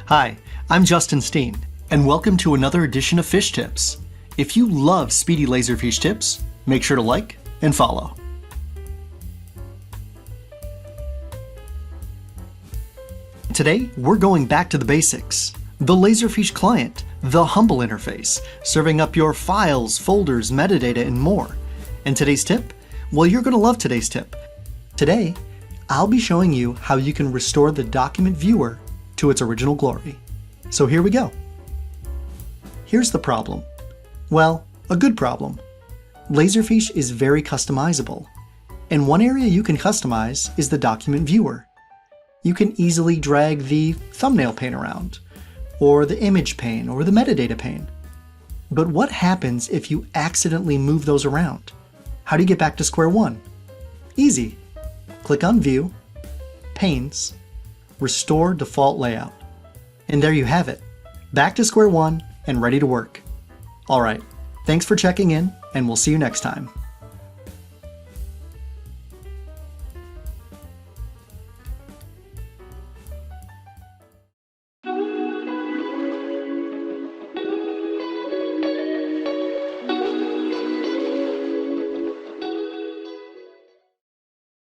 Hi, I'm Justin Steen, and welcome to another edition of Fiche Tips. If you love speedy Laserfiche tips, make sure to like and follow. Today, we're going back to the basics. The Laserfiche client, the humble interface, serving up your files, folders, metadata, and more. And today's tip? Well, you're going to love today's tip. Today, I'll be showing you how you can restore the document viewer to its original glory. So here we go. Here's the problem. Well, a good problem. Laserfiche is very customizable, and one area you can customize is the document viewer. You can easily drag the thumbnail pane around, or the image pane, or the metadata pane. But what happens if you accidentally move those around? How do you get back to square one? Easy. Click on View, Panes, Restore Default Layout. And there you have it. Back to square one and ready to work. All right, thanks for checking in, and we'll see you next time.